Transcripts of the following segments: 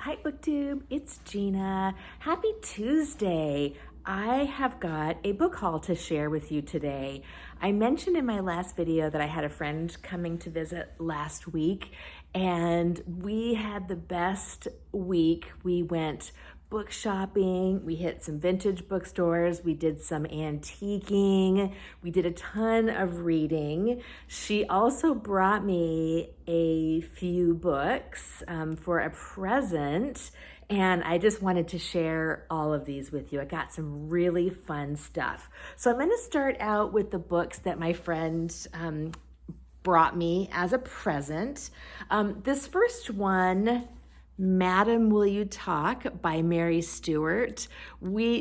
Hi BookTube, it's Gina. Happy Tuesday. I have got a book haul to share with you today. I mentioned in my last video that I had a friend coming to visit last week and we had the best week. We went book shopping, we hit some vintage bookstores, we did some antiquing, we did a ton of reading. She also brought me a few books for a present, and I just wanted to share all of these with you. I got some really fun stuff. So I'm going to start out with the books that my friend brought me as a present. This first one, Madam, Will You Talk by Mary Stewart.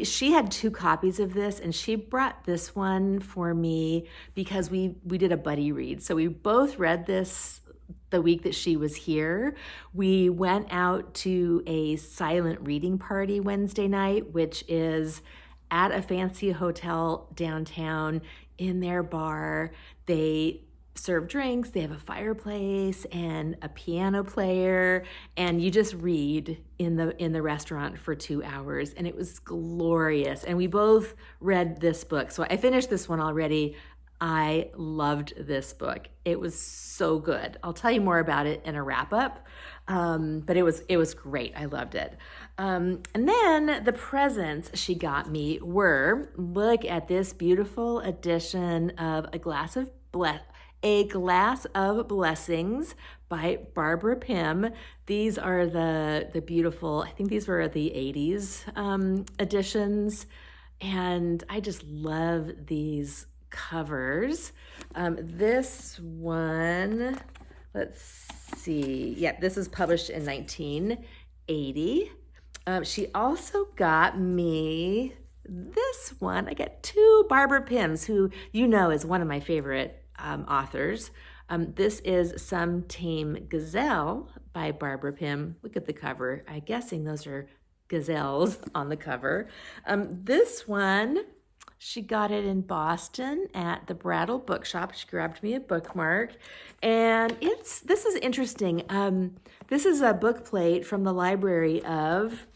She had 2 copies of this and she brought this one for me because we did a buddy read. So we both read this the week that she was here. We went out to a silent reading party Wednesday night, which is at a fancy hotel downtown in their bar. They serve drinks, they have a fireplace and a piano player, and you just read in the restaurant for 2 hours, and it was glorious. And we both read this book. So I finished this one already. I loved this book. It was so good. I'll tell you more about it in a wrap up, but it was great. I loved it. And then the presents she got me were, look at this beautiful edition of A Glass of Blessings by Barbara Pym. These are the beautiful, I think these were the 80s editions, and I just love these covers. This one, let's see. Yep, this was published in 1980. She also got me this one. I got 2 Barbara Pyms, who you know is one of my favorite authors. This is Some Tame Gazelle by Barbara Pym. Look at the cover. I'm guessing those are gazelles on the cover. This one, she got it in Boston at the Brattle Bookshop. She grabbed me a bookmark, and this is interesting. This is a book plate from the Library of,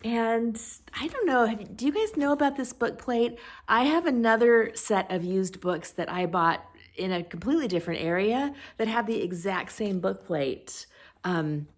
and I don't know, do you guys know about this book plate? I have another set of used books that I bought in a completely different area that have the exact same book plate in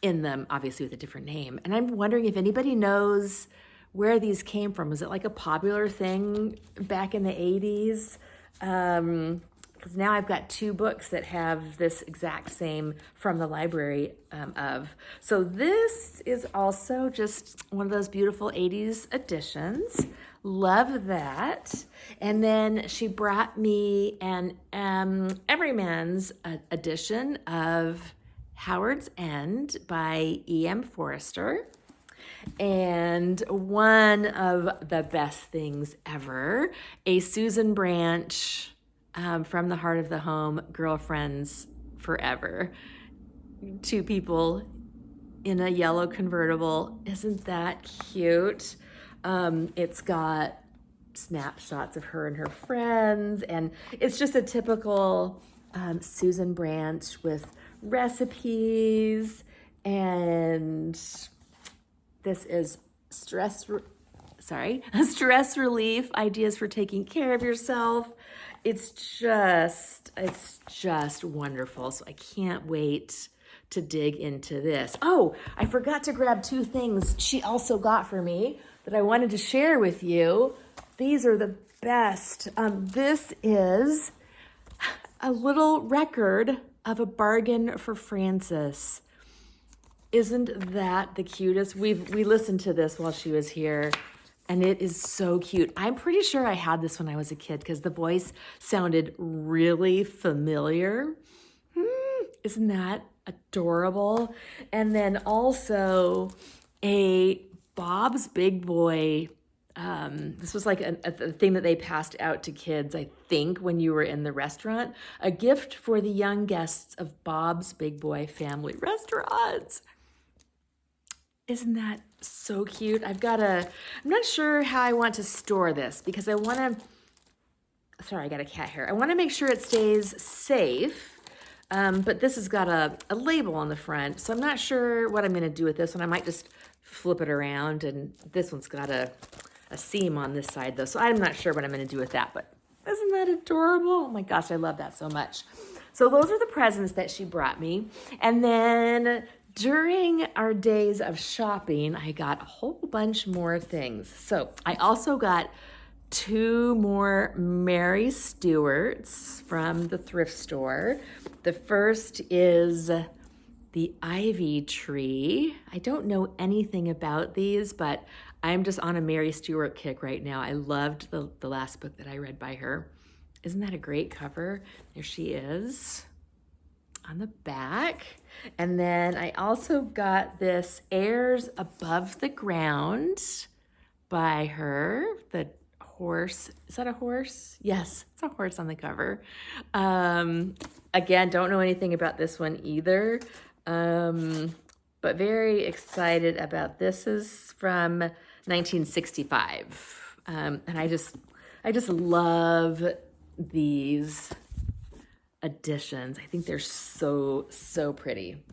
them, obviously with a different name. And I'm wondering if anybody knows where these came from. Was it like a popular thing back in the 80s? Because now I've got 2 books that have this exact same from the Library of. So this is also just one of those beautiful 80s editions. Love that. And then she brought me an Everyman's edition of Howard's End by E.M. Forster. And one of the best things ever, a Susan Branch from the Heart of the Home, Girlfriends Forever. 2 people in a yellow convertible. Isn't that cute? It's got snapshots of her and her friends, and it's just a typical Susan Branch with recipes, and this is stress relief, ideas for taking care of yourself. It's just wonderful. So I can't wait to dig into this. Oh, I forgot to grab 2 things she also got for me that I wanted to share with you. These are the best. This is a little record of A Bargain for Frances. Isn't that the cutest? We listened to this while she was here, and it is so cute. I'm pretty sure I had this when I was a kid because the voice sounded really familiar. Isn't that adorable? And then also a Bob's Big Boy. This was like a thing that they passed out to kids, I think, when you were in the restaurant. A gift for the young guests of Bob's Big Boy family restaurants. Isn't that so cute? I'm not sure how I want to store this because I got a cat here. I want to make sure it stays safe. But this has got a label on the front, so I'm not sure what I'm going to do with this one. I might just flip it around, and this one's got a seam on this side, though, so I'm not sure what I'm going to do with that, but isn't that adorable? Oh my gosh, I love that so much. So those are the presents that she brought me, and then during our days of shopping, I got a whole bunch more things. So I also got 2 more Mary Stewarts from the thrift store. The first is the ivy tree. I don't know anything about these, but I'm just on a Mary Stewart kick right now. I loved the last book that I read by her. Isn't that a great cover? There she is on the back. And then I also got this Airs Above the Ground by her. The horse, is that a horse? Yes, it's a horse on the cover. Again, don't know anything about this one either, but very excited about this. Is from 1965, and I just love these editions. I think they're so pretty.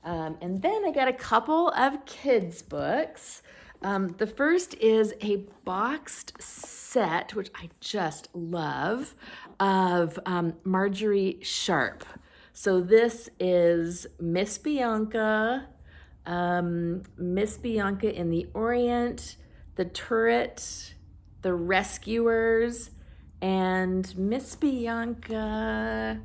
And then I got a couple of kids books. The first is a boxed set, which I just love, of Marjorie Sharp. So this is Miss Bianca in the Orient, The Turret, The Rescuers, and Miss Bianca.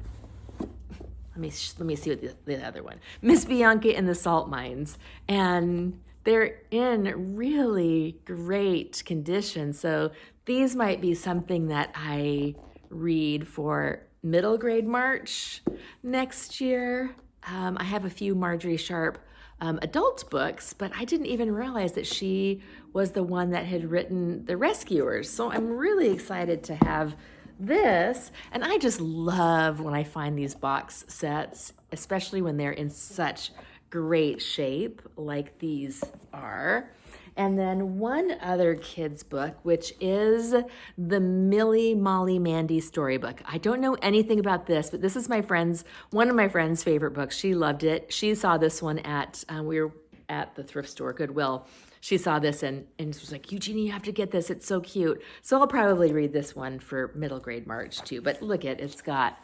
Let me see what the other one. Miss Bianca in the Salt Mines, and they're in really great condition. So these might be something that I read for middle grade March next year. I have a few Marjorie Sharp adult books, but I didn't even realize that she was the one that had written The Rescuers. So I'm really excited to have this. And I just love when I find these box sets, especially when they're in such great shape like these are. And then one other kids book, which is the Millie, Molly, Mandy storybook. I don't know anything about this, but this is one of my friend's favorite books. She loved it. She saw this one at, we were at the thrift store, Goodwill. She saw this and she was like, Eugenie, you have to get this. It's so cute. So I'll probably read this one for middle grade March too. But look it's got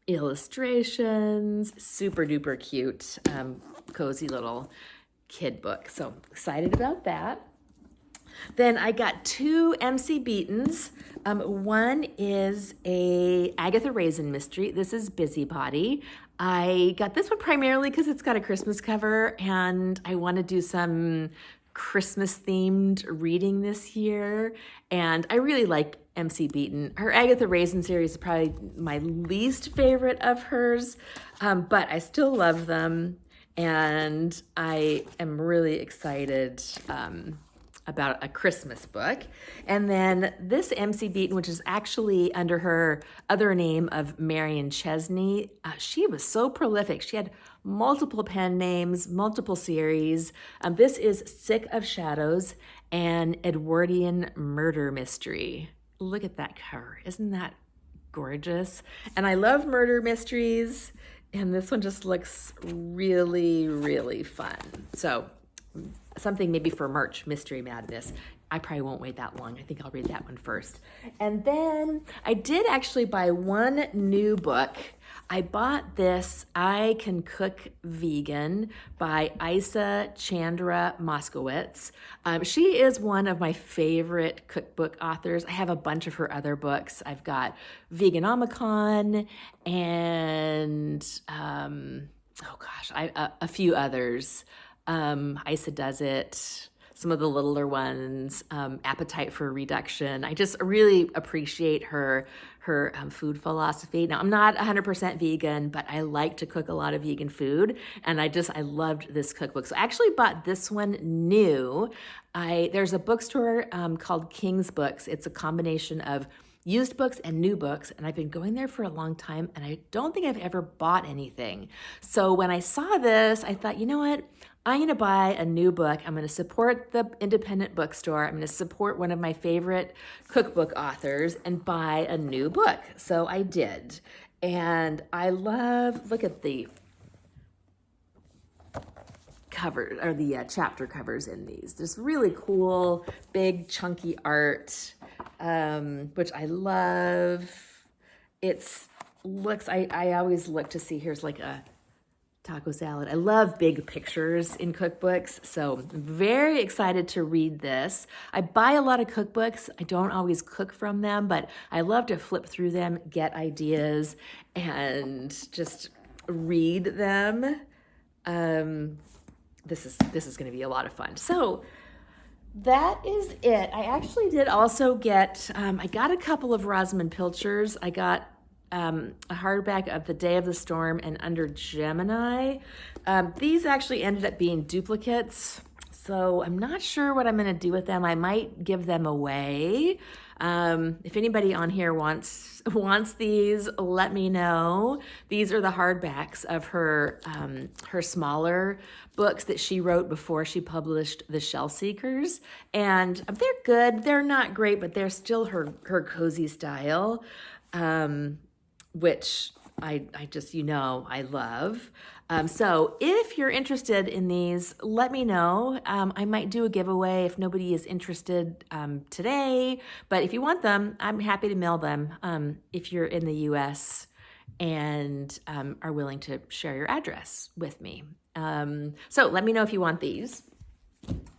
illustrations, super duper cute, cozy little kid book. So excited about that. Then I got 2 MC Beatons. One is a Agatha Raisin mystery. This is Busybody. I got this one primarily because it's got a Christmas cover and I want to do some Christmas themed reading this year. And I really like MC Beaton. Her Agatha Raisin series is probably my least favorite of hers, but I still love them. And I am really excited about a Christmas book. And then this MC Beaton, which is actually under her other name of Marion Chesney, she was so prolific. She had multiple pen names, multiple series. This is Sick of Shadows, an Edwardian murder mystery. Look at that cover. Isn't that gorgeous? And I love murder mysteries. And this one just looks really, really fun. So something maybe for March, Mystery Madness. I probably won't wait that long. I think I'll read that one first. And then I did actually buy one new book. I bought this I Can Cook Vegan by Chandra Moskowitz. She is one of my favorite cookbook authors. I have a bunch of her other books. I've got Veganomicon and a few others. Isa Does It, some of the littler ones, Appetite for Reduction. I just really appreciate her food philosophy. Now, I'm not 100% vegan, but I like to cook a lot of vegan food, and I loved this cookbook. So I actually bought this one new. There's a bookstore called King's Books. It's a combination of used books and new books, and I've been going there for a long time, and I don't think I've ever bought anything. So when I saw this, I thought, you know what? I'm going to buy a new book. I'm going to support the independent bookstore. I'm going to support one of my favorite cookbook authors and buy a new book. So I did. And I love, look at the cover, or the chapter covers in these. There's really cool, big, chunky art, which I love. I always look to see, here's like a taco salad. I love big pictures in cookbooks, so I'm very excited to read this. I buy a lot of cookbooks. I don't always cook from them, but I love to flip through them, get ideas, and just read them. This is going to be a lot of fun. So that is it. I actually did also get, I got a couple of Rosman Pilchers. I got a hardback of The Day of the Storm and Under Gemini. These actually ended up being duplicates, so I'm not sure what I'm going to do with them. I might give them away. If anybody on here wants these, let me know. These are the hardbacks of her smaller books that she wrote before she published The Shell Seekers, and they're good. They're not great, but they're still her cozy style. Which I just, I love. So if you're interested in these, let me know. I might do a giveaway if nobody is interested today, but if you want them, I'm happy to mail them if you're in the US and are willing to share your address with me. So let me know if you want these.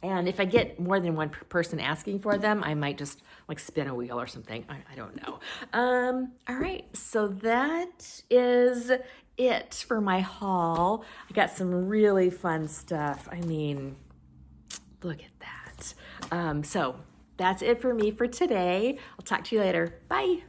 And if I get more than one person asking for them, I might just like spin a wheel or something. I don't know. All right, so that is it for my haul. I got some really fun stuff. I mean, look at that. So that's it for me for today. I'll talk to you later. Bye.